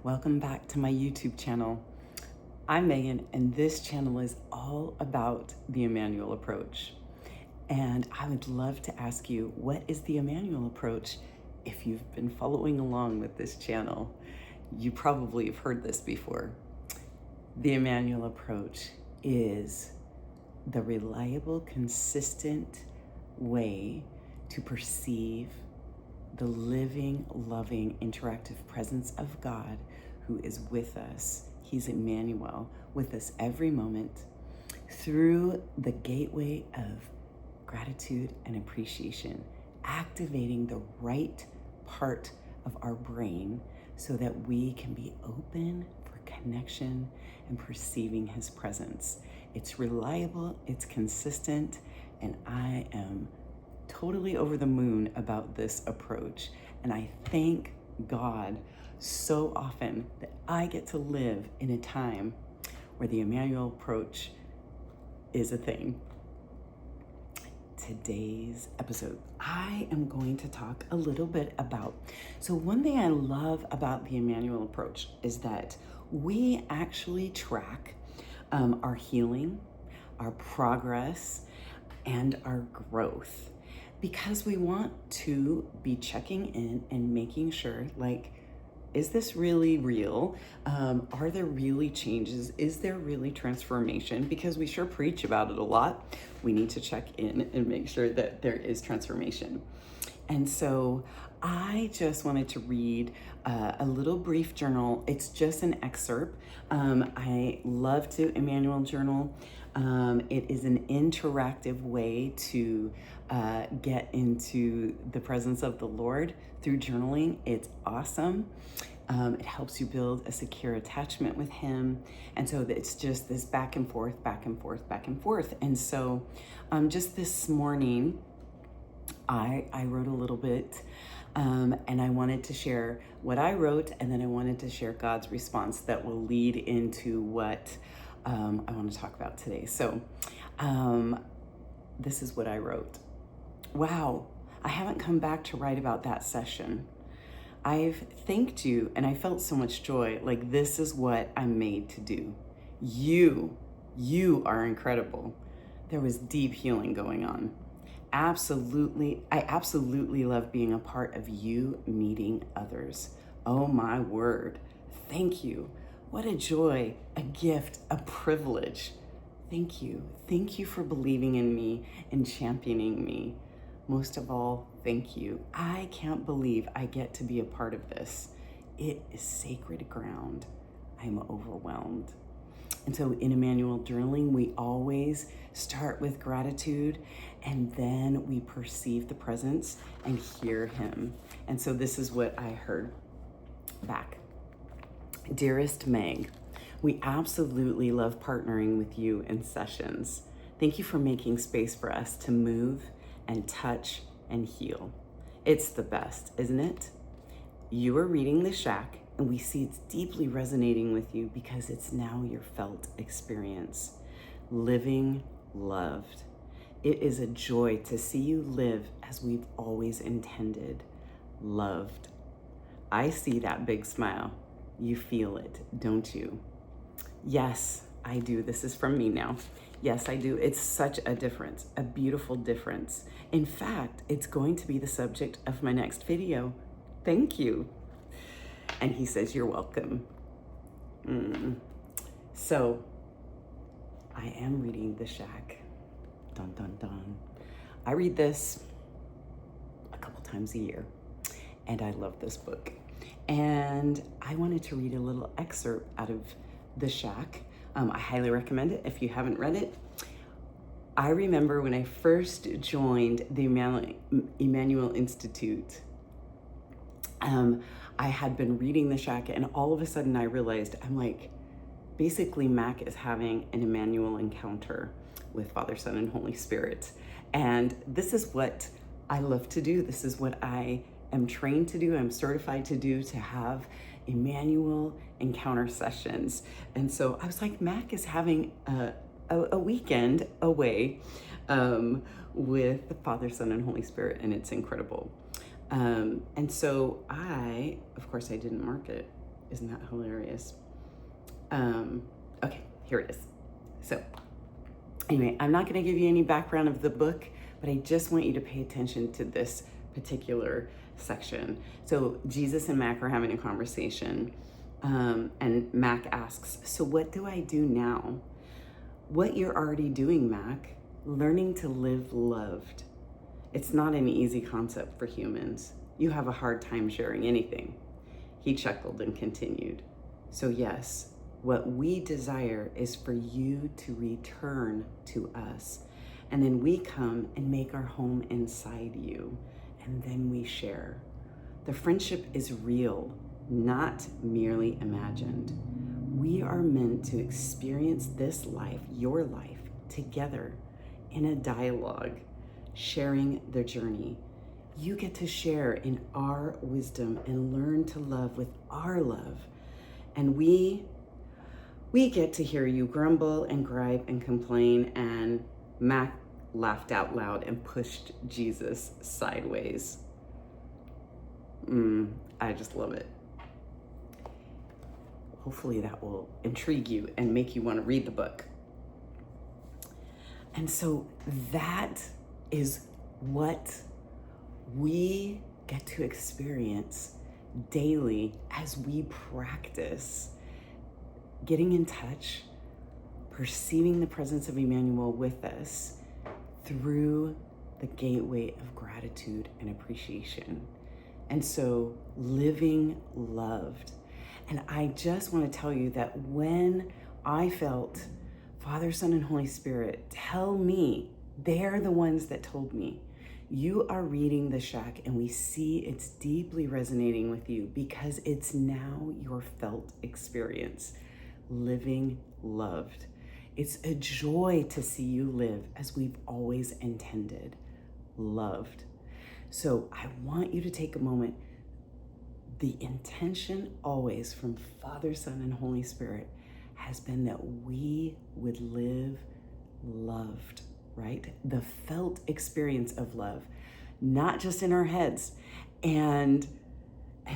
Welcome back to my YouTube channel. I'm Megan, and this channel is all about the Immanuel approach. And I would love to ask you, what is the Immanuel approach? If you've been following along with this channel, you probably have heard this before. The Immanuel approach is the reliable, consistent way to perceive the living, loving, interactive presence of God who is with us. He's Immanuel, with us every moment through the gateway of gratitude and appreciation, activating the right part of our brain so that we can be open for connection and perceiving His presence. It's reliable, it's consistent, and I am totally over the moon about this approach. And I thank God so often that I get to live in a time where the Immanuel approach is a thing. Today's episode, I am going to talk a little bit about, so one thing I love about the Immanuel approach is that we actually track our healing, our progress, and our growth, because we want to be checking in and making sure, like, is this really real? Are there really changes? Is there really transformation? Because we sure preach about it a lot. We need to check in and make sure that there is transformation. And so I just wanted to read a little brief journal. It's just an excerpt. I love to Immanuel Journal. It is an interactive way to get into the presence of the Lord through journaling. It's awesome. It helps you build a secure attachment with Him. And so it's just this back and forth, back and forth, back and forth. And so just this morning, I wrote a little bit, and I wanted to share what I wrote, and then I wanted to share God's response that will lead into what I want to talk about today. So this is what I wrote. Wow, I haven't come back to write about that session. I've thanked you, and I felt so much joy. Like, this is what I'm made to do. You are incredible. There was deep healing going on. I absolutely love being a part of you meeting others. Oh my word. Thank you. What a joy, a gift, a privilege. Thank you. Thank you for believing in me and championing me. Most of all, thank you. I can't believe I get to be a part of this. It is sacred ground. I'm overwhelmed. And so in Immanuel Journaling, we always start with gratitude, and then we perceive the presence and hear Him. And so this is what I heard back. Dearest Meg, we absolutely love partnering with you in sessions. Thank you for making space for us to move and touch and heal. It's the best, isn't it? You are reading The Shack, and we see it's deeply resonating with you because it's now your felt experience. Living loved. It is a joy to see you live as we've always intended. Loved. I see that big smile. You feel it, don't you? Yes, I do. This is from me now. Yes, I do. It's such a difference, a beautiful difference. In fact, it's going to be the subject of my next video. Thank you. And he says, you're welcome. So I am reading The Shack. Dun, dun, dun. I read this a couple times a year, and I love this book. And I wanted to read a little excerpt out of The Shack. I highly recommend it if you haven't read it. I remember when I first joined the Immanuel Institute, I had been reading The Shack, and all of a sudden I realized, I'm like, basically Mac is having an Immanuel encounter with Father, Son, and Holy Spirit. And this is what I love to do. This is what I am trained to do. I'm certified to do, to have Immanuel encounter sessions. And so I was like, Mac is having a weekend away with the Father, Son, and Holy Spirit, and it's incredible. And so of course I didn't mark it. Isn't that hilarious? Okay, here it is. So anyway, I'm not going to give you any background of the book, but I just want you to pay attention to this particular section. So Jesus and Mac are having a conversation, and Mac asks, so what do I do now? What you're already doing, Mac, learning to live loved. It's not an easy concept for humans. You have a hard time sharing anything. He chuckled and continued. So yes, what we desire is for you to return to us. And then we come and make our home inside you. And then we share. The friendship is real, not merely imagined. We are meant to experience this life, your life, together in a dialogue, sharing the journey. You get to share in our wisdom and learn to love with our love. And we get to hear you grumble and gripe and complain. And Mac laughed out loud and pushed Jesus sideways. I just love it. Hopefully that will intrigue you and make you want to read the book. And so that is what we get to experience daily as we practice getting in touch, perceiving the presence of Immanuel with us through the gateway of gratitude and appreciation. And so living loved. And I just want to tell you that when I felt Father, Son, and Holy Spirit tell me, they're the ones that told me, you are reading The Shack and we see it's deeply resonating with you because it's now your felt experience, living loved. It's a joy to see you live as we've always intended, loved. So I want you to take a moment. The intention always from Father, Son, and Holy Spirit has been that we would live loved, right? The felt experience of love, not just in our heads. And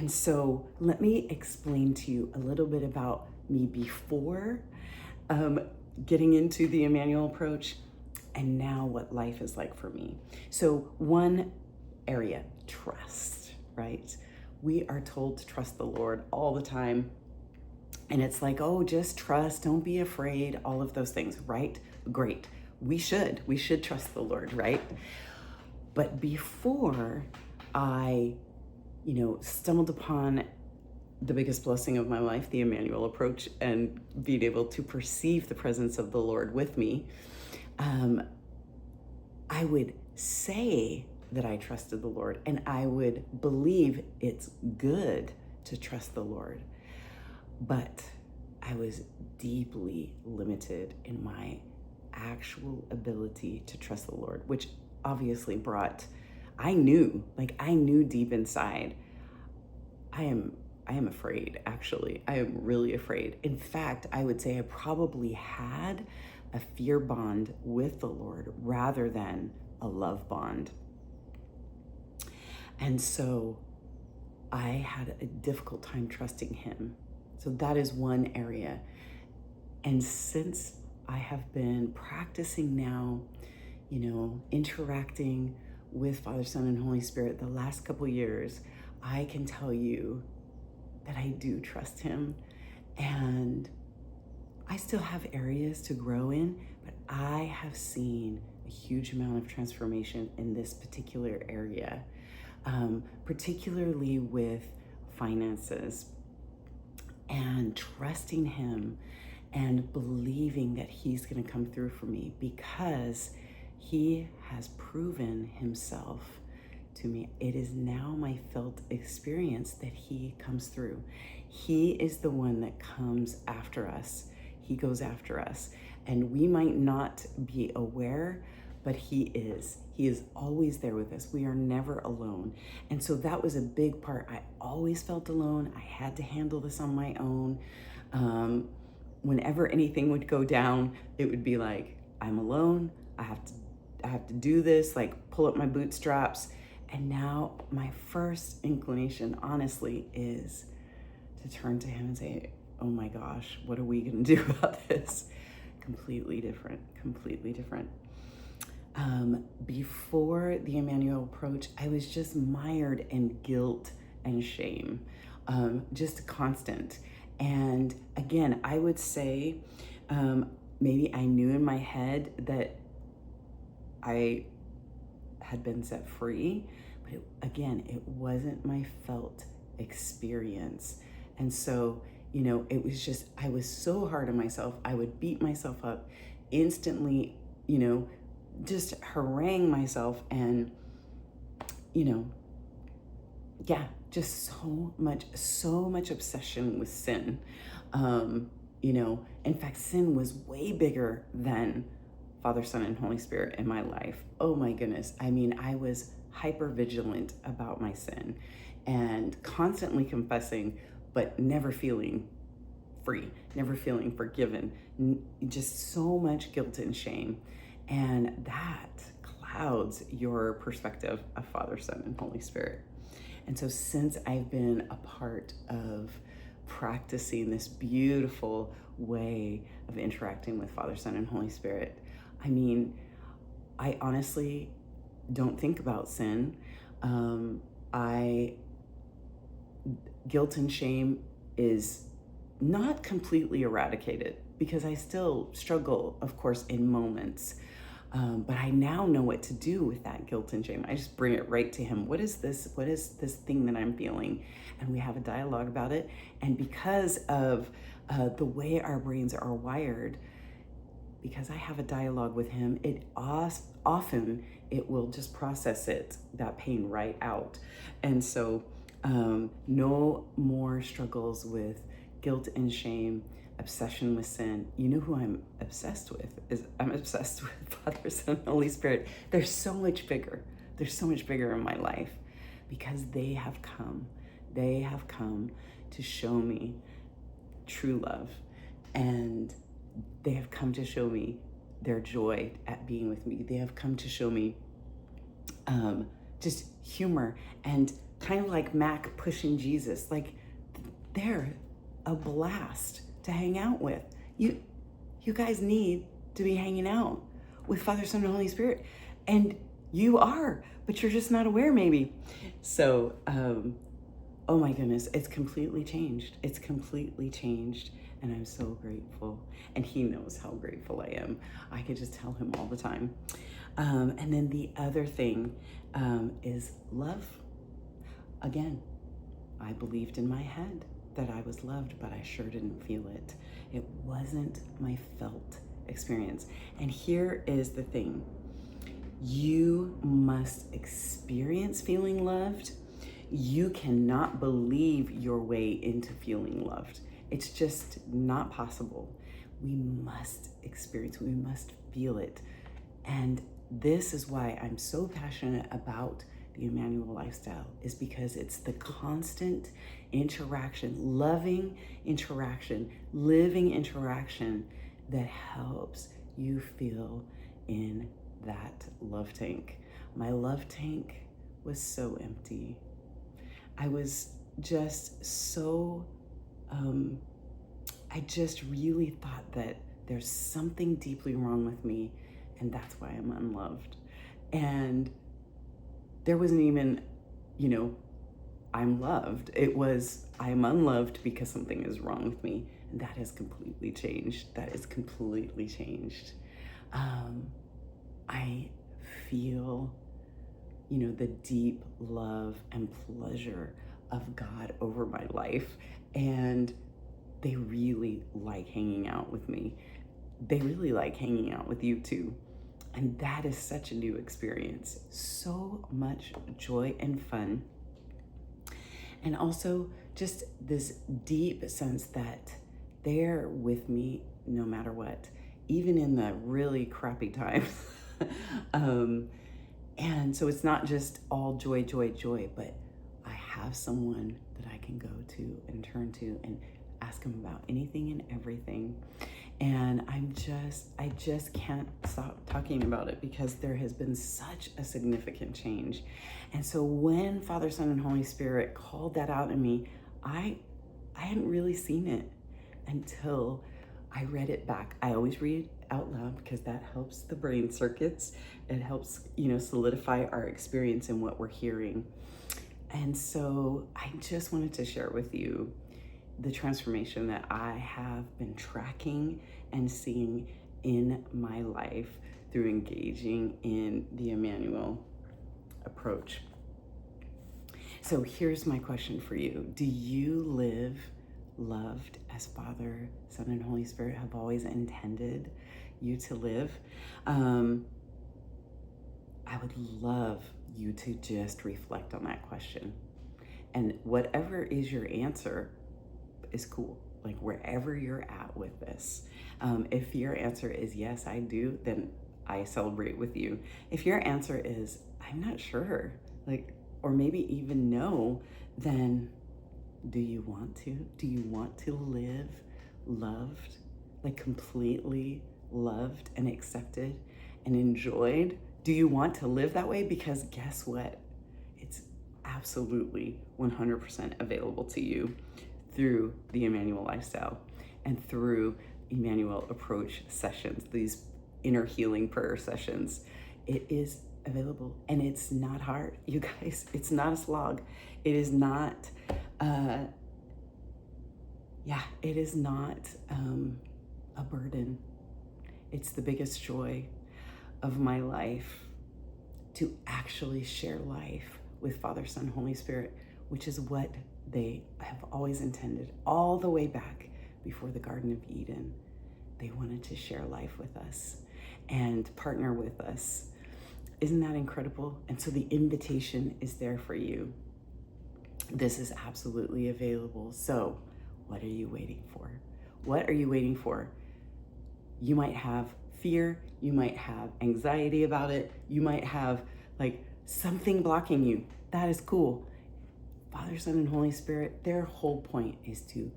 so let me explain to you a little bit about me before getting into the Immanuel approach and now what life is like for me. So one area, trust, right? We are told to trust the Lord all the time. And it's like, oh, just trust, don't be afraid, all of those things, right? Great. We should trust the Lord, right? But before I, stumbled upon the biggest blessing of my life, the Immanuel approach, and being able to perceive the presence of the Lord with me, I would say that I trusted the Lord, and I would believe it's good to trust the Lord. But I was deeply limited in my actual ability to trust the Lord, which obviously I knew deep inside, I am afraid, actually. I am really afraid. In fact, I would say I probably had a fear bond with the Lord rather than a love bond. And so I had a difficult time trusting him. So that is one area. And since I have been practicing now, interacting with Father, Son, and Holy Spirit the last couple years, I can tell you that I do trust him. And I still have areas to grow in, but I have seen a huge amount of transformation in this particular area, particularly with finances. And trusting him and believing that he's going to come through for me because he has proven himself to me. It is now my felt experience that he comes through. He is the one that comes after us. He goes after us. And we might not be aware, but he is. He is always there with us. We are never alone. And so that was a big part. I always felt alone. I had to handle this on my own. Whenever anything would go down, it would be like, I'm alone. I have to do this, like pull up my bootstraps. And now my first inclination, honestly, is to turn to him and say, oh my gosh, what are we going to do about this? Completely different, completely different. Before the Immanuel approach, I was just mired in guilt and shame, just constant. And again, I would say maybe I knew in my head that I had been set free, but it wasn't my felt experience. And so, it was just, I was so hard on myself. I would beat myself up instantly, just harangue myself and, just so much obsession with sin. In fact, sin was way bigger than Father, Son, and Holy Spirit in my life. Oh my goodness. I mean, I was hyper vigilant about my sin and constantly confessing, but never feeling free, never feeling forgiven, just so much guilt and shame. And that clouds your perspective of Father, Son, and Holy Spirit. And so since I've been a part of practicing this beautiful way of interacting with Father, Son, and Holy Spirit, I mean, I honestly don't think about sin. Guilt and shame is not completely eradicated because I still struggle, of course, in moments. But I now know what to do with that guilt and shame. I just bring it right to him. What is this? What is this thing that I'm feeling? And we have a dialogue about it. And because of the way our brains are wired, because I have a dialogue with him, often it will just process that pain right out. And so no more struggles with guilt and shame, obsession with sin. You know who I'm obsessed with? I'm obsessed with Father, Son, and Holy Spirit. They're so much bigger. They're so much bigger in my life because they have come. They have come to show me true love, and they have come to show me their joy at being with me. They have come to show me just humor and kind of like Mac pushing Jesus. Like, they're a blast to hang out with. You guys need to be hanging out with Father, Son, and Holy Spirit. And you are, but you're just not aware maybe. So, oh my goodness, it's completely changed. It's completely changed. And I'm so grateful. And he knows how grateful I am. I could just tell him all the time. And then the other thing is love. Again, I believed in my head that I was loved, but I sure didn't feel it. It wasn't my felt experience. And here is the thing. You must experience feeling loved. You cannot believe your way into feeling loved. It's just not possible. We must experience, we must feel it. And this is why I'm so passionate about the Immanuel lifestyle, is because it's the constant interaction, loving interaction, living interaction that helps you feel in that love tank. My love tank was so empty. I was just so, I just really thought that there's something deeply wrong with me, and that's why I'm unloved. And there wasn't even, I'm loved. It was, I'm unloved because something is wrong with me. And that has completely changed. That is completely changed. I feel, the deep love and pleasure of God over my life. And they really like hanging out with me. They really like hanging out with you too. And that is such a new experience. So much joy and fun. And also just this deep sense that they're with me no matter what, even in the really crappy times. And so it's not just all joy, joy, joy, but I have someone that I can go to and turn to and ask him about anything and everything. And I just can't stop talking about it because there has been such a significant change. And so when Father, Son, and Holy Spirit called that out in me, I I hadn't really seen it until I read it back. I always read out loud because that helps the brain circuits. It helps, solidify our experience in what we're hearing. And so I just wanted to share with you the transformation that I have been tracking and seeing in my life through engaging in the Immanuel approach. So here's my question for you. Do you live loved as Father, Son, and Holy Spirit have always intended you to live? I would love you to just reflect on that question. And whatever is your answer is cool. Like wherever you're at with this. If your answer is yes, I do, then I celebrate with you. If your answer is, I'm not sure, or maybe even no, then do you want to? Do you want to live loved, completely loved and accepted and enjoyed? Do you want to live that way? Because guess what? It's absolutely 100% available to you through the Immanuel lifestyle and through Immanuel approach sessions, these inner healing prayer sessions. It is available and it's not hard, you guys. It's not a slog. It is not, it is not a burden. It's the biggest joy of my life to actually share life with Father, Son, Holy Spirit, which is what they have always intended all the way back before the Garden of Eden. They wanted to share life with us and partner with us. Isn't that incredible? And so the invitation is there for you. This is absolutely available. So what are you waiting for? What are you waiting for? You might have fear. You might have anxiety about it. You might have something blocking you. That is cool. Father, Son, and Holy Spirit, their whole point is to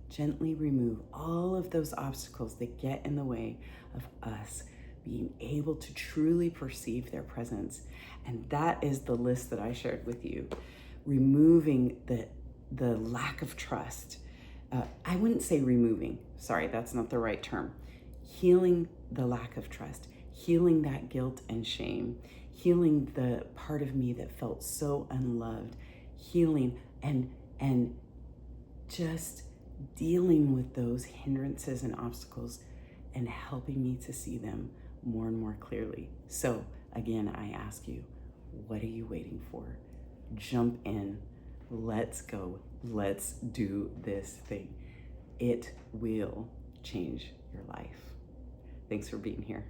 gently remove all of those obstacles that get in the way of us being able to truly perceive their presence. And that is the list that I shared with you. Removing the lack of trust. I wouldn't say removing. Sorry, that's not the right term. Healing the lack of trust. Healing that guilt and shame. Healing the part of me that felt so unloved. Healing and just dealing with those hindrances and obstacles and helping me to see them more and more clearly. So again, I ask you, what are you waiting for? Jump in. Let's go. Let's do this thing. It will change your life. Thanks for being here.